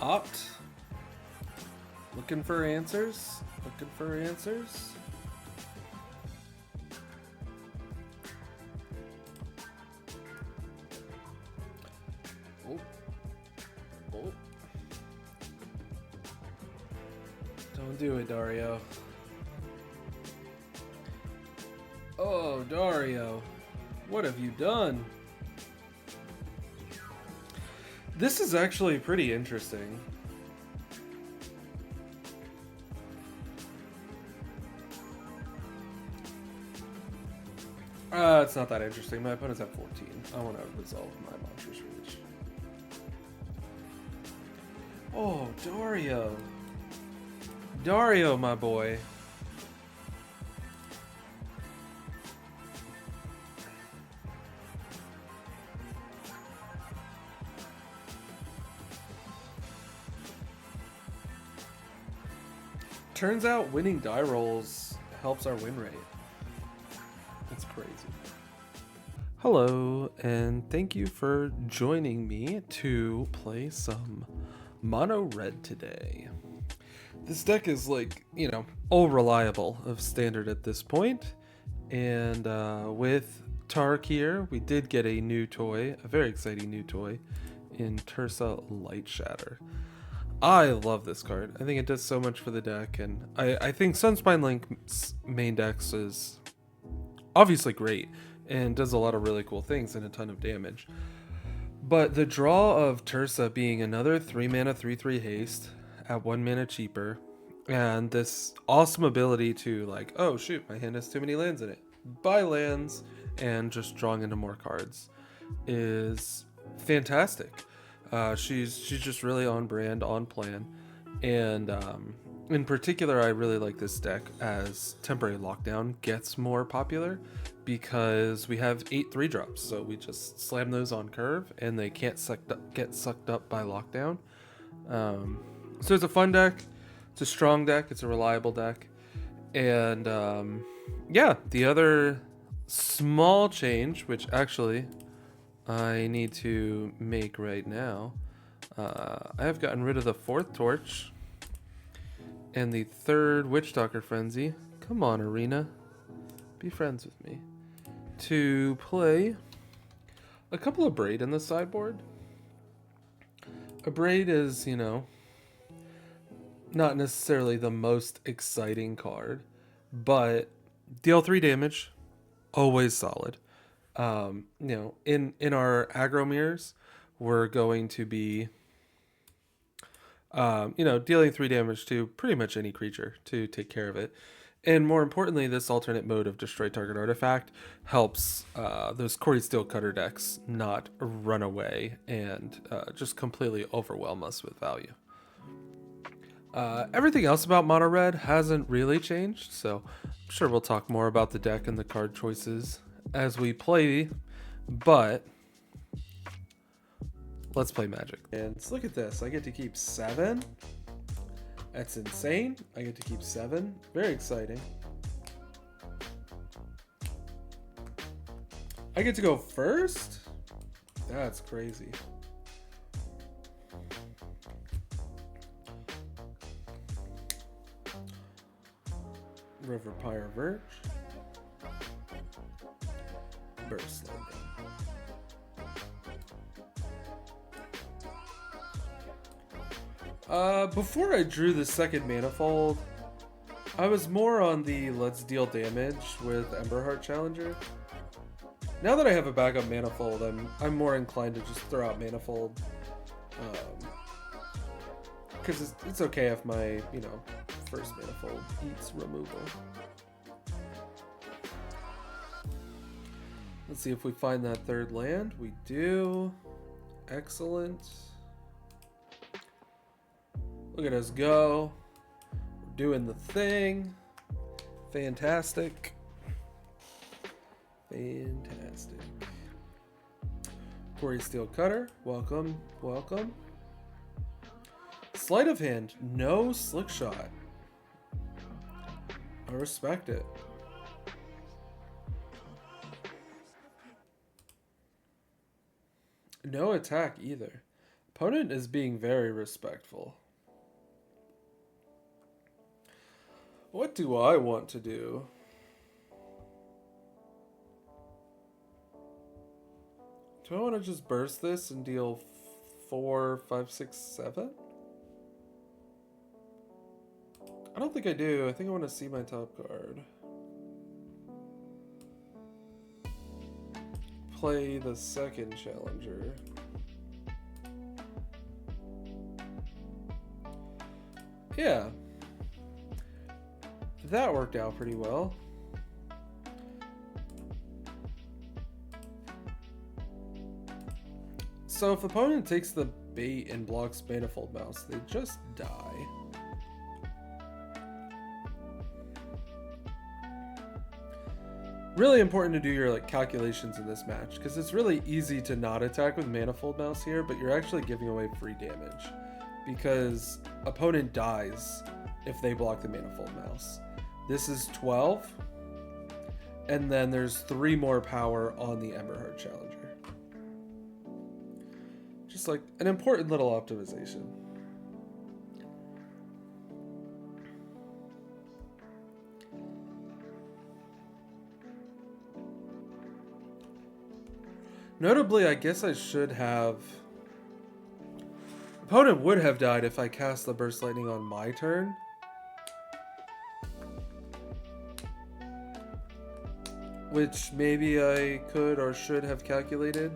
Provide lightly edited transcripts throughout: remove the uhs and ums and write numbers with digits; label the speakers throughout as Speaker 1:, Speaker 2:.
Speaker 1: Opt. Looking for answers. Looking for answers. Oh. Oh. Don't do it, Dario. Oh, Dario. What have you done? This is actually pretty interesting. It's not that interesting. My opponent's at 14. I want to resolve my Monstrous Reach. Oh, Dario. Dario, my boy. Turns out winning die rolls helps our win rate. That's crazy. Hello, and thank you for joining me to play some mono red today. This deck is like, you know, all reliable of standard at this point. And with Tarkir, we did get a new toy, a very exciting new toy, in Tersa Lightshatter. I love this card. I think it does so much for the deck, and I think Sunspine Link's main decks is obviously great and does a lot of really cool things and a ton of damage. But the draw of Tersa being another 3-mana 3/3 haste at 1 mana cheaper, and this awesome ability to, like, oh shoot, my hand has too many lands in it, buy lands and just drawing into more cards, is fantastic. She's just really on brand, on plan, and in particular, I really like this deck as Temporary Lockdown gets more popular because we have 8 3-drops, so we just slam those on curve and they can't get sucked up by Lockdown. So it's a fun deck, it's a strong deck, it's a reliable deck, and yeah, the other small change, which actually I need to make right now, I have gotten rid of the 4th Torch and the 3rd Witchtalker Frenzy. Come on, Arena. Be friends with me. To play a couple of Braid in the sideboard. A Braid is, you know, not necessarily the most exciting card, but deal 3 damage, always solid. You know, in our aggro mirrors, we're going to be you know, dealing 3 damage to pretty much any creature to take care of it. And more importantly, this alternate mode of Destroy Target Artifact helps those Corey Steel Cutter decks not run away and just completely overwhelm us with value. Everything else about Mono Red hasn't really changed, so I'm sure we'll talk more about the deck and the card choices as we play, but let's play Magic. And look at this, I get to keep 7. That's insane. I get to keep 7. Very exciting. I get to go first? That's crazy. River Pyre Verge. Burst Landing. Before I drew the second Manifold, I was more on the let's deal damage with Emberheart Challenger. Now that I have a backup Manifold, I'm more inclined to just throw out Manifold. Because it's okay if my, you know, first Manifold eats removal. Let's see if we find that 3rd land. We do. Excellent. Look at us go. We're doing the thing. Fantastic. Fantastic. Corey Steel Cutter. Welcome. Welcome. Sleight of Hand. No Slick Shot. I respect it. No attack either. Opponent is being very respectful. What do I want to do? Do I want to just burst this and deal 4, 5, 6, 7? I don't think I do. I think I want to see my top card. Play the second challenger. Yeah. That worked out pretty well. So if the opponent takes the bait and blocks Manifold Mouse, they just die. Really important to do your calculations in this match, because it's really easy to not attack with Manifold Mouse here, but you're actually giving away free damage because opponent dies if they block the Manifold Mouse. This is 12, and then there's 3 more power on the Emberheart Challenger. Just like an important little optimization. Notably, I guess I should have... Opponent would have died if I cast the Burst Lightning on my turn. Which maybe I could or should have calculated.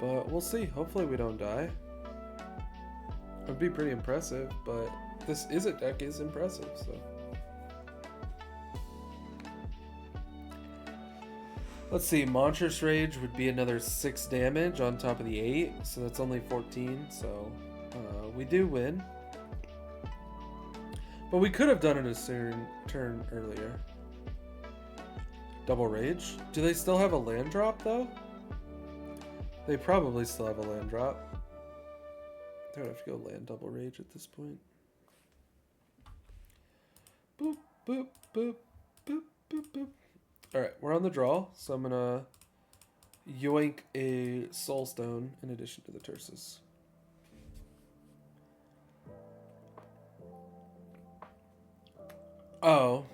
Speaker 1: But we'll see. Hopefully we don't die. It would be pretty impressive, but this Izzet deck is impressive, so... Let's see, Monstrous Rage would be another 6 damage on top of the 8, so that's only 14, so we do win. But we could have done it a turn earlier. Double Rage. Do they still have a land drop, though? They probably still have a land drop. They're gonna have to go land Double Rage at this point. Boop, boop, boop, boop, boop, boop. Alright, we're on the draw, so I'm gonna yoink a Soulstone in addition to the Tersas. Oh.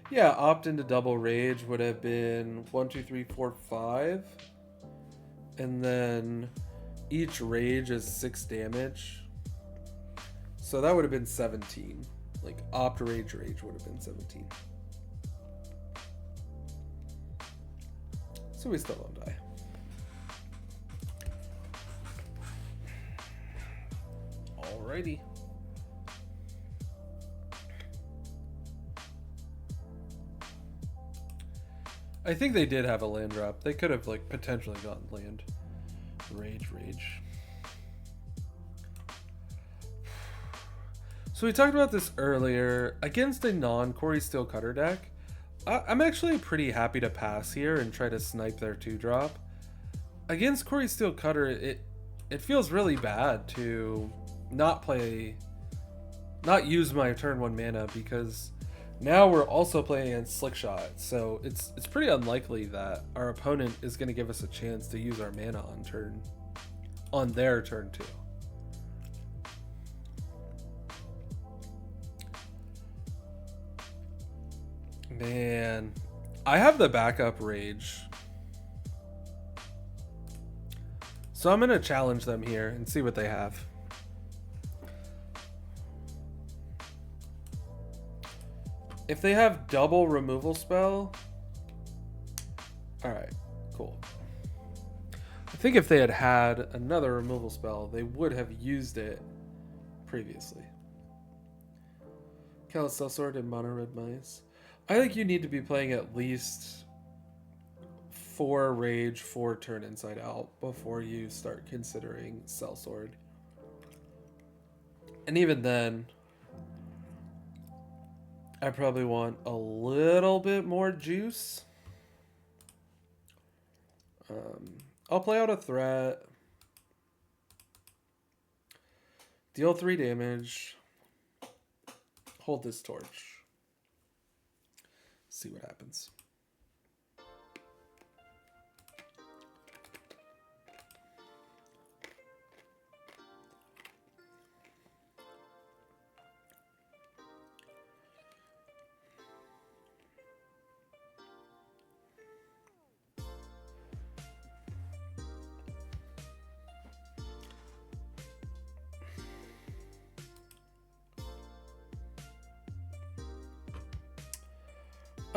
Speaker 1: Yeah, opt into Double Rage would have been 1, 2, 3, 4, 5. And then each rage is 6 damage. So that would have been 17. Like, opt Rage would have been 17. So we still don't die. Alrighty. I think they did have a land drop. They could have potentially gotten land. Rage. So we talked about this earlier. Against a non-Corey Steel Cutter deck, I'm actually pretty happy to pass here and try to snipe their 2-drop. Against Corey Steel Cutter, it feels really bad to not use my turn 1 mana, because now we're also playing against Slickshot, so it's pretty unlikely that our opponent is going to give us a chance to use our mana on their turn 2. Man, I have the backup Rage, so I'm going to challenge them here and see what they have. If they have double removal spell, alright, cool. I think if they had had another removal spell, they would have used it previously. Callous Sellsword and Mono Red Mice. I think you need to be playing at least 4 Rage, 4 Turn Inside Out before you start considering Sellsword. And even then, I probably want a little bit more juice. I'll play out a threat. Deal 3 damage. Hold this torch. See what happens.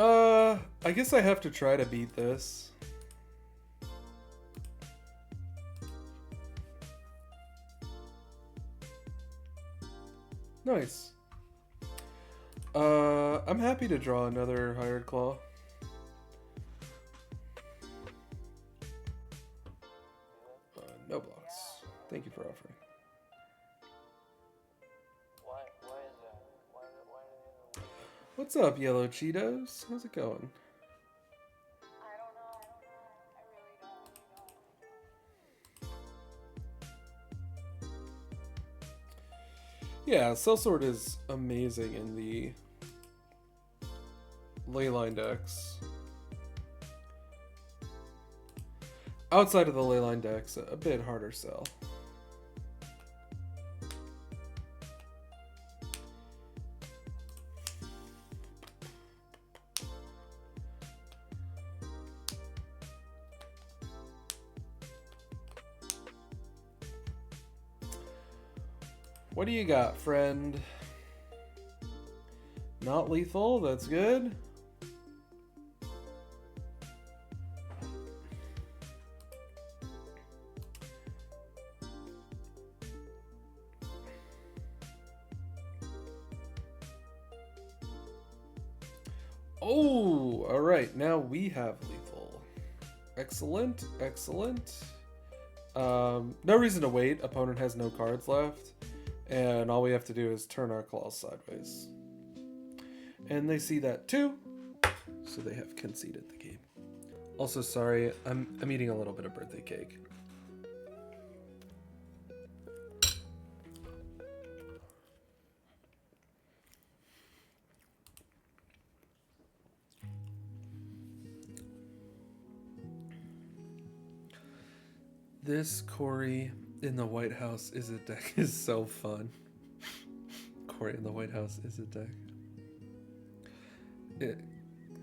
Speaker 1: I guess I have to try to beat this. Nice. I'm happy to draw another Hired Claw. No blocks. Thank you for offering.
Speaker 2: Why is that? Why
Speaker 1: What's up, Yellow Cheetos? How's it going?
Speaker 2: I don't know. I really don't.
Speaker 1: Yeah, Sellsword is amazing in the Leyline decks. Outside of the Leyline decks, a bit harder sell. What do you got, friend? Not lethal, that's good. Oh, all right, now we have lethal. Excellent, excellent. No reason to wait. Opponent has no cards left. And all we have to do is turn our claws sideways. And they see that too, so they have conceded the game. Also, sorry, I'm eating a little bit of birthday cake. This Corey in the White House Izzet deck is so fun. Corey in the White House Izzet deck.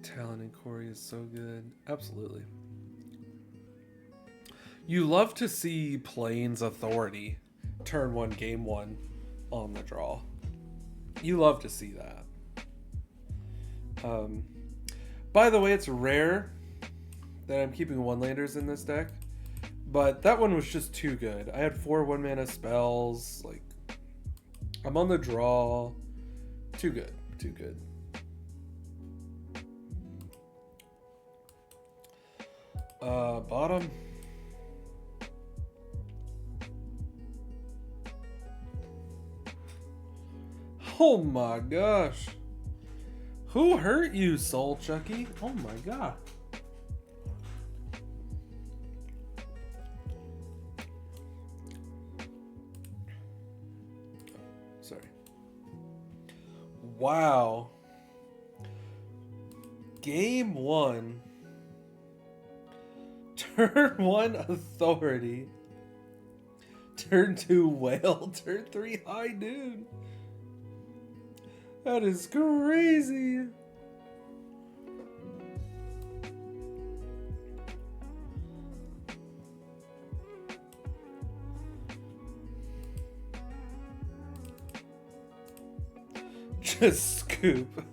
Speaker 1: Talon and Corey is so good. Absolutely. You love to see Plains Authority turn 1 game 1 on the draw. You love to see that. By the way, it's rare that I'm keeping 1-landers in this deck. But that one was just too good. I had 4 1-mana spells. Like, I'm on the draw. Too good. Too good. Bottom. Oh my gosh. Who hurt you, Soul Chucky? Oh my god. Sorry. Wow. Game 1. Turn 1 Authority. Turn 2 Whale. Turn 3 High Noon. That is crazy. Just scoop.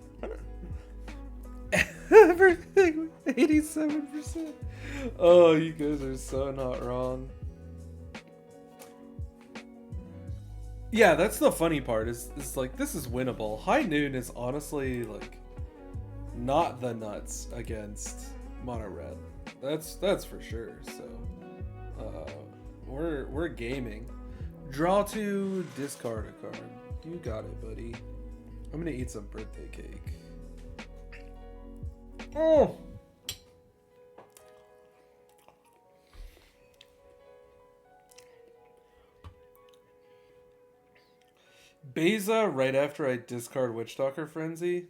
Speaker 1: Everything 87%. Oh, you guys are so not wrong. Yeah, that's the funny part. Is like, this is winnable. High Noon is honestly like not the nuts against mono red. That's for sure. So we're gaming. Draw 2, discard a card. You got it, buddy. I'm gonna eat some birthday cake. Oh! Beza right after I discard Witchtalker Frenzy.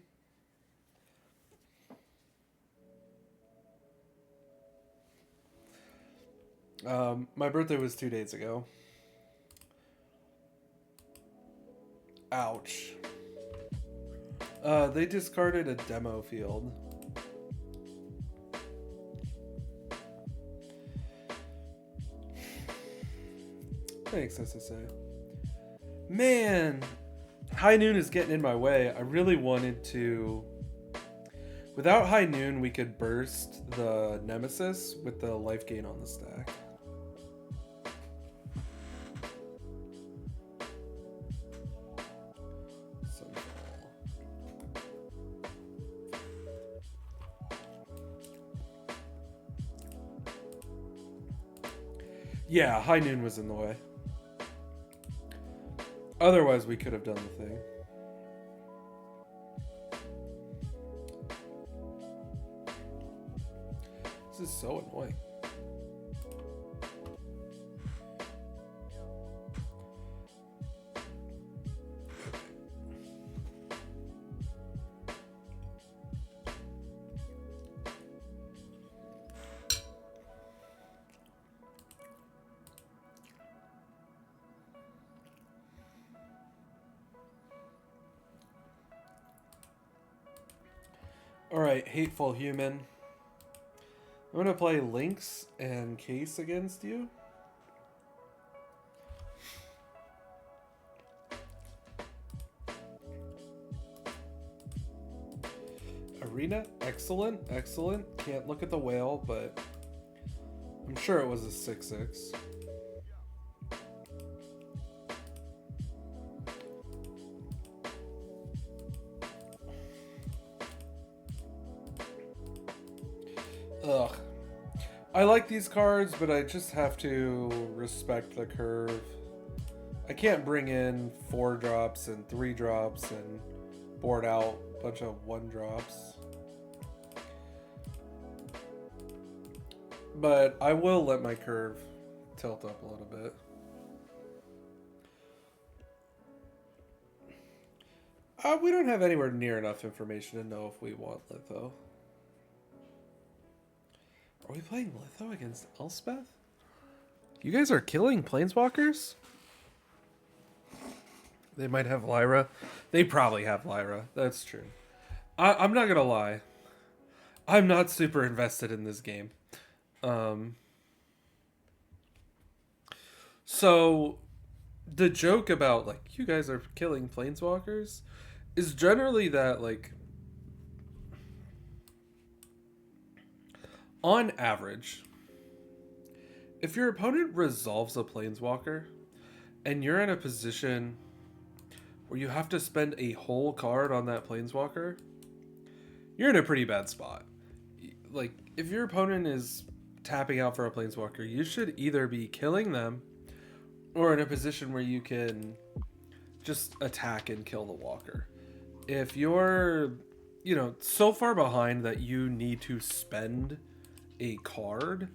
Speaker 1: My birthday was 2 days ago. Ouch. They discarded a demo field. Thanks, SSA. Man, High Noon is getting in my way. I really wanted to Without High Noon, we could burst the Nemesis with the life gain on the stack. Yeah, High Noon was in the way. Otherwise, we could have done the thing. This is so annoying. Alright, Hateful Human. I'm gonna play Lynx and Case against you. Arena, excellent, excellent. Can't look at the whale, but I'm sure it was a 6/6. Ugh. I like these cards, but I just have to respect the curve. I can't bring in 4-drops and 3-drops and board out a bunch of 1-drops. But I will let my curve tilt up a little bit. We don't have anywhere near enough information to know if we want Litho. Are we playing Litho against Elspeth? You guys are killing Planeswalkers? They might have Lyra. They probably have Lyra. That's true. I'm not gonna lie. I'm not super invested in this game. So the joke about like you guys are killing Planeswalkers is generally that like on average, if your opponent resolves a Planeswalker and you're in a position where you have to spend a whole card on that Planeswalker, you're in a pretty bad spot. Like, if your opponent is tapping out for a Planeswalker, you should either be killing them or in a position where you can just attack and kill the walker. If you're, so far behind that you need to spend a card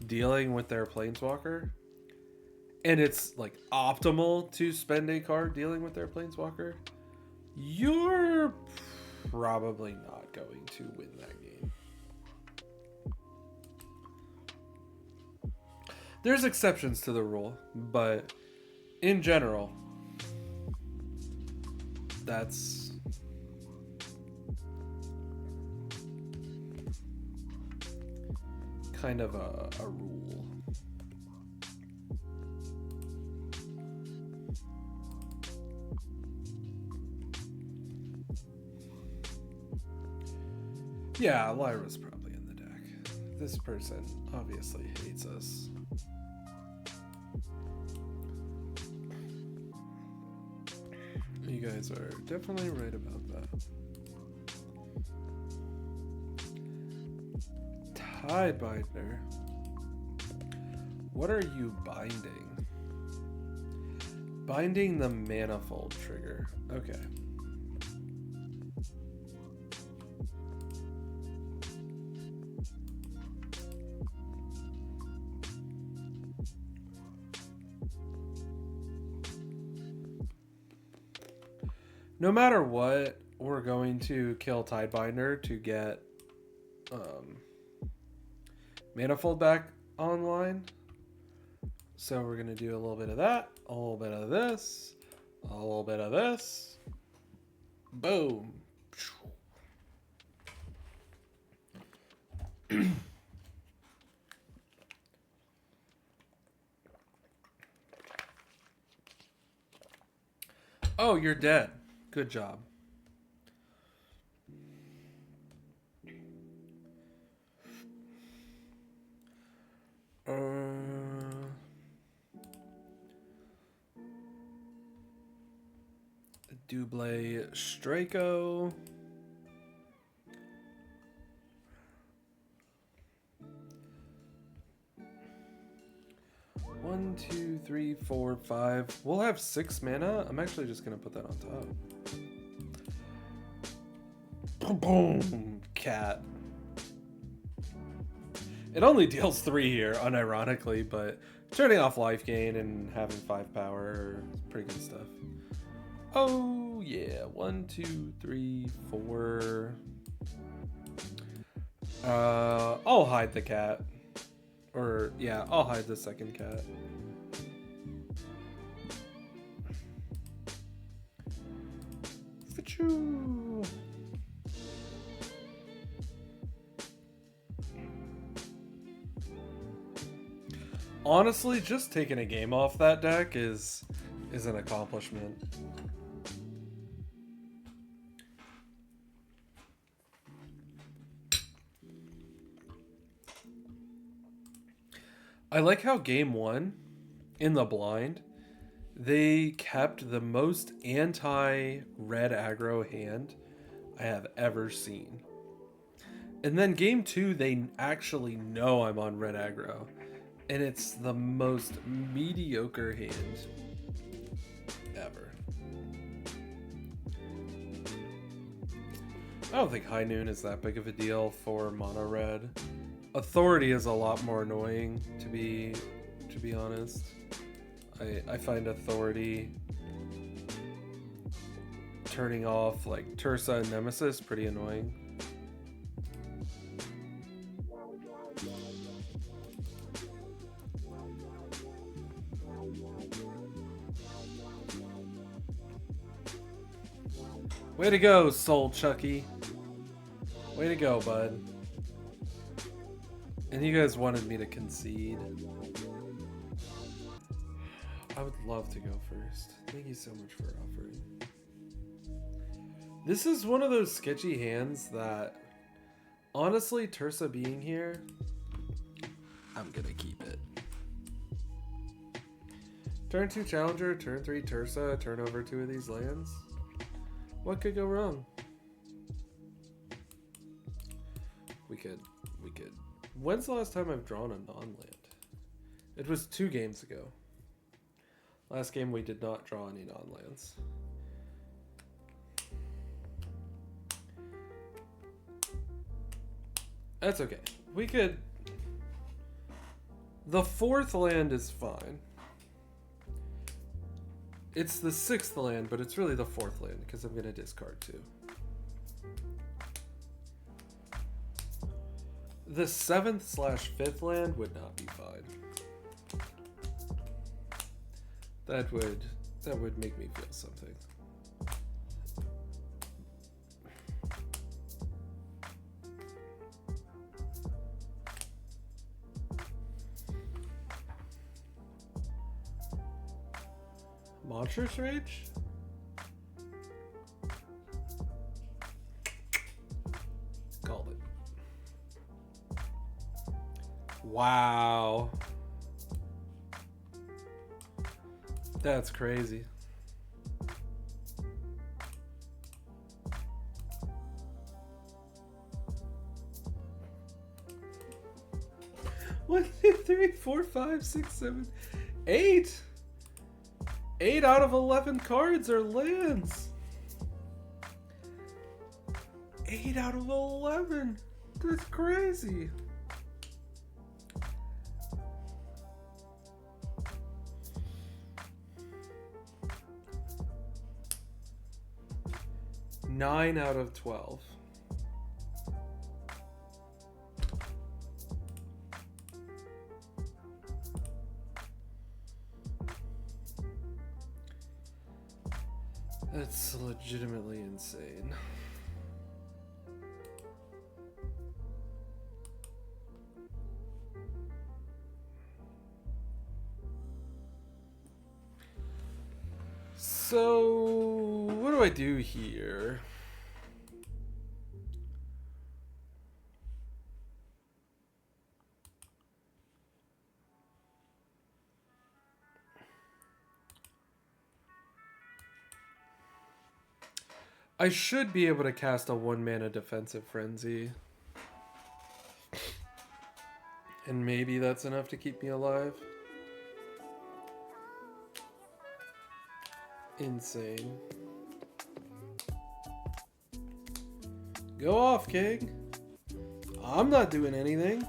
Speaker 1: dealing with their Planeswalker, and it's like optimal to spend a card dealing with their Planeswalker, you're probably not going to win that game. There's exceptions to the rule, but in general, that's kind of a rule. Yeah, Lyra's probably in the deck. This person obviously hates us. You guys are definitely right about that. Tidebinder. What are you binding? Binding the Manifold trigger. Okay. No matter what, we're going to kill Tidebinder to get Manifold back online. So we're going to do a little bit of that, a little bit of this, a little bit of this. Boom. Oh, you're dead. Good job. Double Straco. One, two, three, four, five. We'll have 6 mana. I'm actually just gonna put that on top. Boom, boom, cat. It only deals 3 here, unironically, but turning off life gain and having 5 power are pretty good stuff. Oh yeah, 1, 2, 3, 4. I'll hide the cat. Or yeah, I'll hide the second cat. Achoo. Honestly, just taking a game off that deck is an accomplishment. I like how game 1 in the blind they kept the most anti-red aggro hand I have ever seen. And then game 2 they actually know I'm on red aggro. And it's the most mediocre hand ever. I don't think High Noon is that big of a deal for mono red. Authority is a lot more annoying, to be honest. I find Authority turning off like Tersa and Nemesis pretty annoying. Way to go, Soul Chucky. Way to go, bud. And you guys wanted me to concede. I would love to go first. Thank you so much for offering. This is one of those sketchy hands that, honestly, Tersa being here, I'm gonna keep it. Turn 2 Challenger, turn 3 Tersa, turn over 2 of these lands. What could go wrong? We could. When's the last time I've drawn a non-land? It was 2 games ago. Last game we did not draw any non-lands. That's okay. We could... The 4th land is fine. It's the 6th land, but it's really the 4th land because I'm going to discard 2. The 7th/5th land would not be fine. That would make me feel something. Monstrous Rage? Called it. Wow. That's crazy. One, two, three, four, five, six, 7, 8. 8 out of 11 cards are lands. 8 out of 11. That's crazy. Nine out of 12. That's legitimately insane. So, what do I do here? I should be able to cast a 1-mana defensive frenzy. And maybe that's enough to keep me alive. Insane. Go off, King. I'm not doing anything.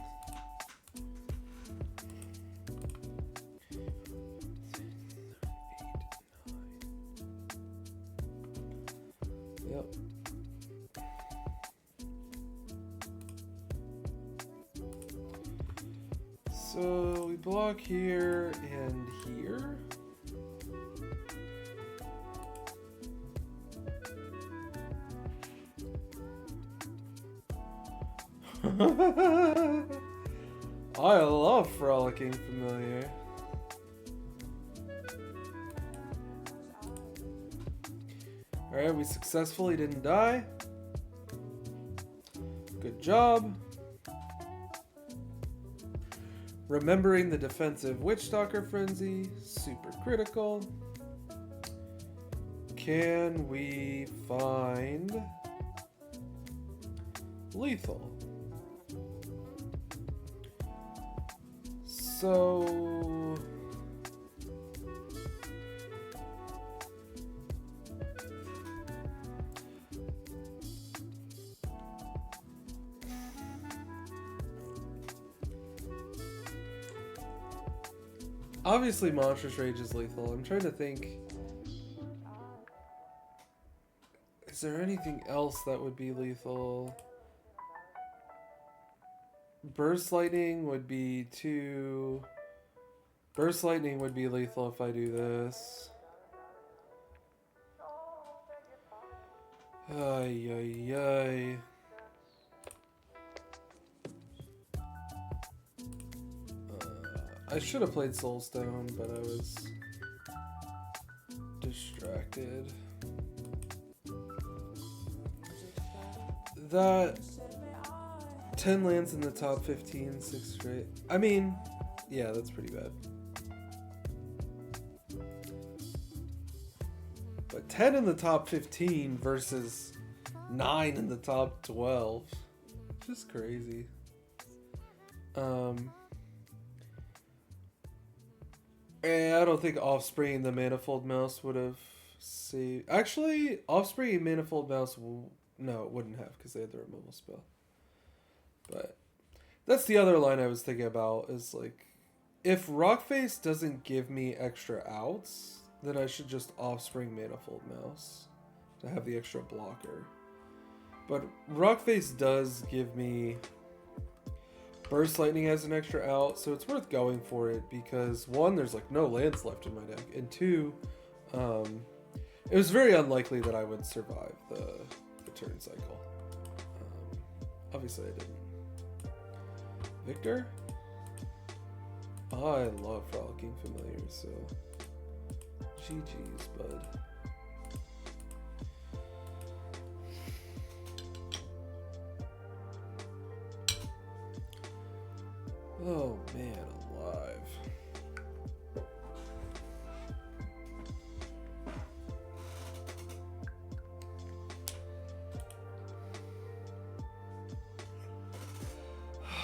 Speaker 1: Yep. So we block here and here. I love Frolicking Familiar. Alright, we successfully didn't die. Good job. Remembering the defensive Witchstalker Frenzy, super critical. Can we find lethal? So obviously Monstrous Rage is lethal. I'm trying to think. Is there anything else that would be lethal? Burst Lightning would be too... Burst Lightning would be lethal if I do this. Ay, ay, ay. I should have played Soulstone, but I was distracted. That 10 lands in the top 15, 6 straight. I mean, yeah, that's pretty bad. But 10 in the top 15 versus 9 in the top 12. Just crazy. I don't think Offspring the Manifold Mouse would have saved. Actually, Offspring and Manifold Mouse, no, it wouldn't have because they had the removal spell. But that's the other line I was thinking about is like, if Rockface doesn't give me extra outs, then I should just Offspring Manifold Mouse to have the extra blocker. But Rockface does give me Burst Lightning as an extra out, so it's worth going for it because one, there's like no lands left in my deck, and two, it was very unlikely that I would survive the turn cycle. Obviously I didn't. Victor? Oh, I love Frolicking Familiar, so GG's, bud. Oh man, alive.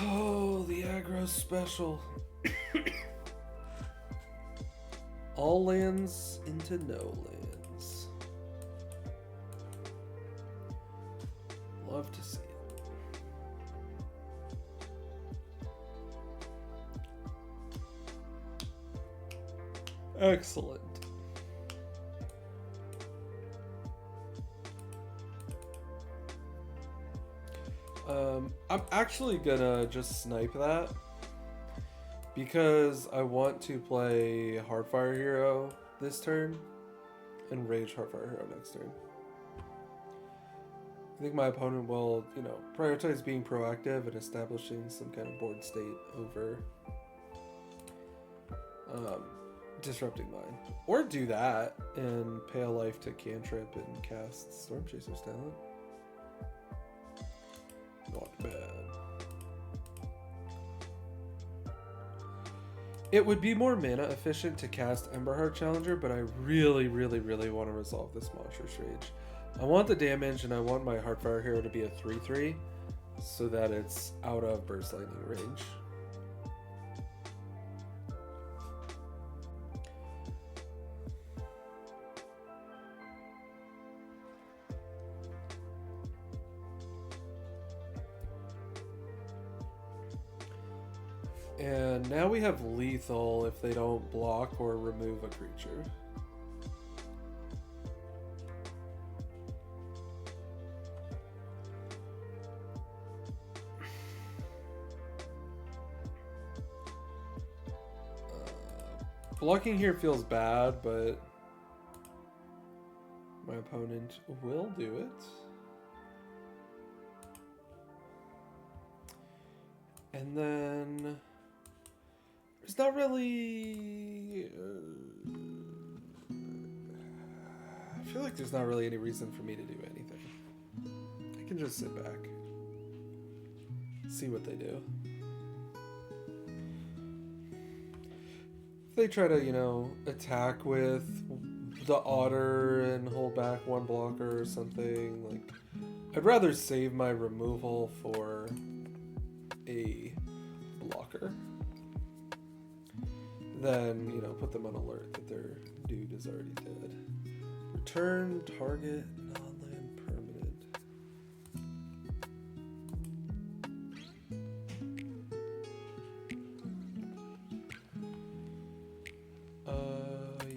Speaker 1: Oh, the aggro special. All lands into no lands. Love to see it. Excellent. I'm actually gonna just snipe that because I want to play Heartfire Hero this turn and Rage Heartfire Hero next turn. I think my opponent will, you know, prioritize being proactive and establishing some kind of board state over disrupting mine. Or do that and pay a life to cantrip and cast Stormchaser's Talent. Not bad. It would be more mana efficient to cast Emberheart Challenger, but I really, really, really want to resolve this Monstrous Rage. I want the damage, and I want my Heartfire hero to be a 3/3, so that it's out of Burst Lightning range. And now we have lethal if they don't block or remove a creature. Blocking here feels bad, but my opponent will do it. And then there's not really... I feel like there's not really any reason for me to do anything. I can just sit back. See what they do. If they try to, you know, attack with the Otter and hold back one blocker or something, like, I'd rather save my removal for a blocker than, you know, put them on alert that their dude is already dead. Return target non-land permanent.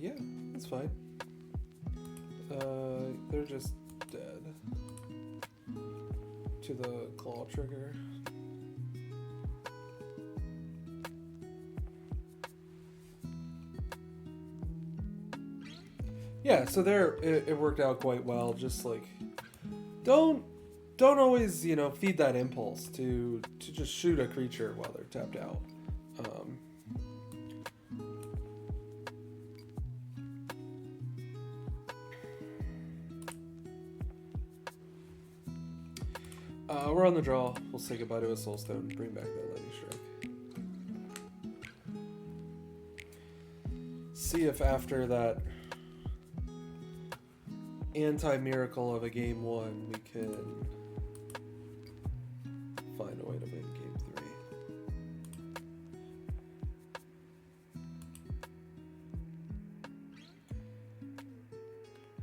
Speaker 1: Yeah, that's fine. They're just dead to the claw trigger. Yeah, so there it worked out quite well. Just like don't always, you know, feed that impulse to just shoot a creature while they're tapped out. We're on the draw. We'll say goodbye to a Soulstone. Bring back that Lightning Strike. See if after that anti-miracle of a game 1, we can find a way to win game 3.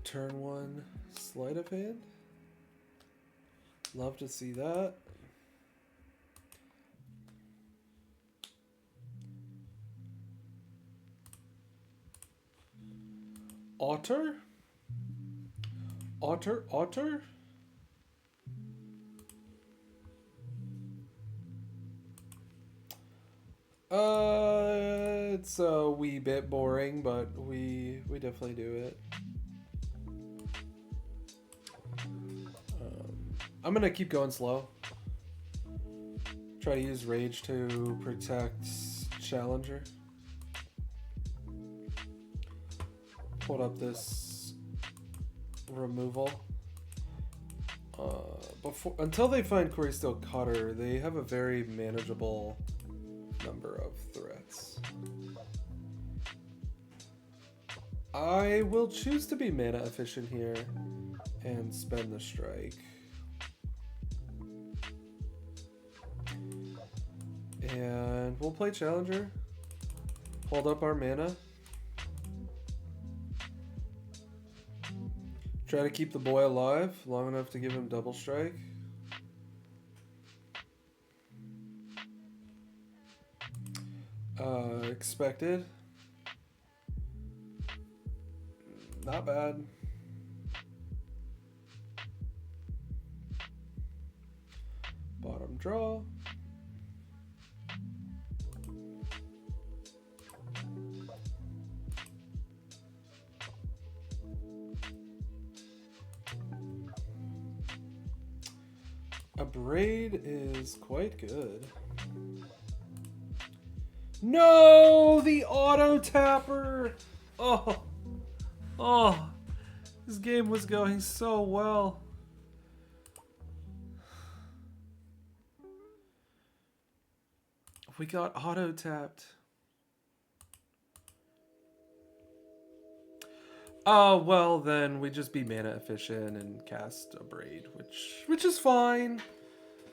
Speaker 1: Turn 1, sleight of hand. Love to see that. Otter? Otter? It's a wee bit boring, but we definitely do it. I'm gonna keep going slow. Try to use Rage to protect Challenger. Hold up this removal. Until they find Corey-Steel Cutter, they have a very manageable number of threats. I will choose to be mana efficient here and spend the strike. And we'll play Challenger. Hold up our mana. Try to keep the boy alive long enough to give him double strike. Expected. Not bad. Bottom draw. A braid is quite good. No, the auto tapper. Oh, this game was going so well. We got auto tapped. Oh, well, then we just be mana efficient and cast a Braid, which is fine.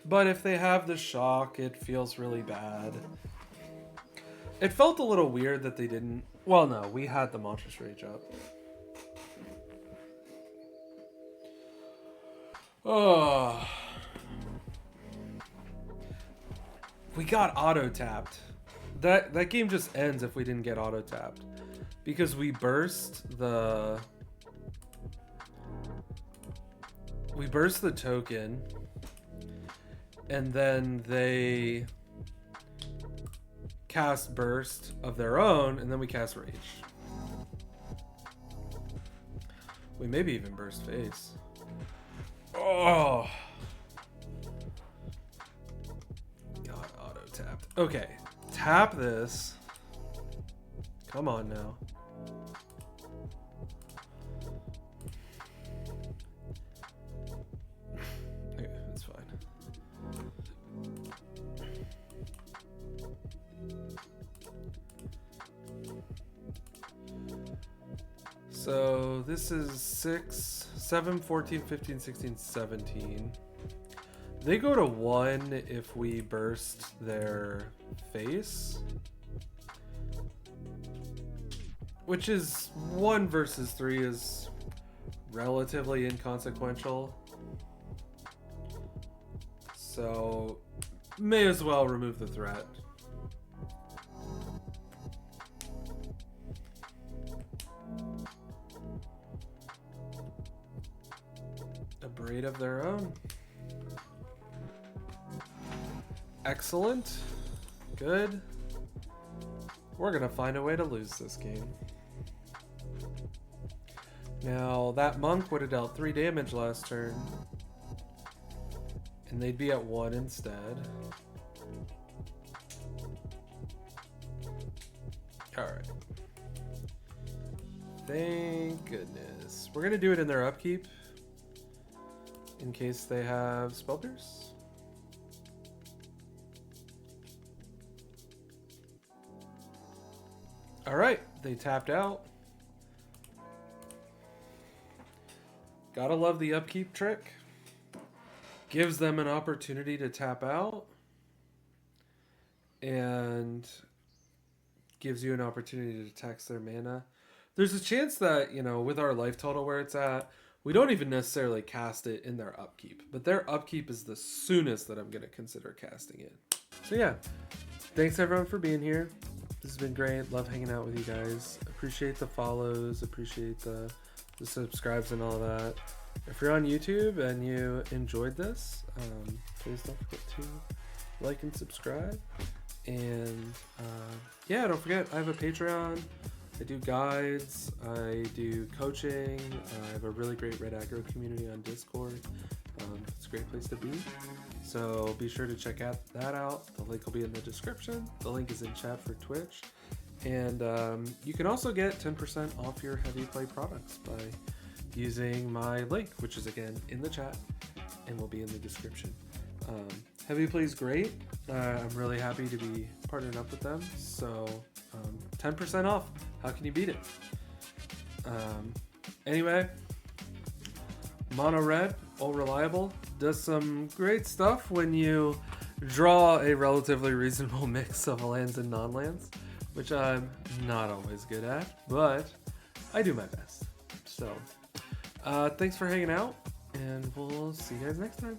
Speaker 1: But if they have the shock, it feels really bad. It felt a little weird that they didn't... Well, no, we had the Monstrous Rage up. Oh. We got auto-tapped. That game just ends if we didn't get auto-tapped. Because we burst the... We burst the token. And then they cast burst of their own, and then we cast rage. We maybe even burst face. Oh! God, auto-tapped. Okay, tap this. Come on now. Okay, that's fine. So this is 6, 7, 14, 15, 16, 17. They go to 1 if we burst their face. Which is 1 versus 3 is relatively inconsequential. So may as well remove the threat. A Braid of their own. Excellent. Good. We're gonna find a way to lose this game. Now, that monk would have dealt 3 damage last turn. And they'd be at 1 instead. Alright. Thank goodness. We're gonna do it in their upkeep. In case they have Spell Pierce. Alright, they tapped out. Gotta love the upkeep trick. Gives them an opportunity to tap out. And gives you an opportunity to tax their mana. There's a chance that, you know, with our life total where it's at, we don't even necessarily cast it in their upkeep. But their upkeep is the soonest that I'm going to consider casting it. So yeah, thanks everyone for being here. This has been great. Love hanging out with you guys. Appreciate the follows. Appreciate the subscribes and all that. If you're on YouTube and you enjoyed this, please don't forget to like and subscribe. And yeah, don't forget, I have a Patreon. I do guides. I do coaching. I have a really great Red Aggro community on Discord. It's a great place to be. So be sure to check that out. The link will be in the description. The link is in chat for Twitch. And you can also get 10% off your Heavy Play products by using my link, which is again in the chat and will be in the description. Heavy Play is great. I'm really happy to be partnered up with them. So 10% off. How can you beat it? Anyway, Mono Red, all reliable, does some great stuff when you draw a relatively reasonable mix of lands and non-lands, which I'm not always good at, but I do my best. So thanks for hanging out, and we'll see you guys next time.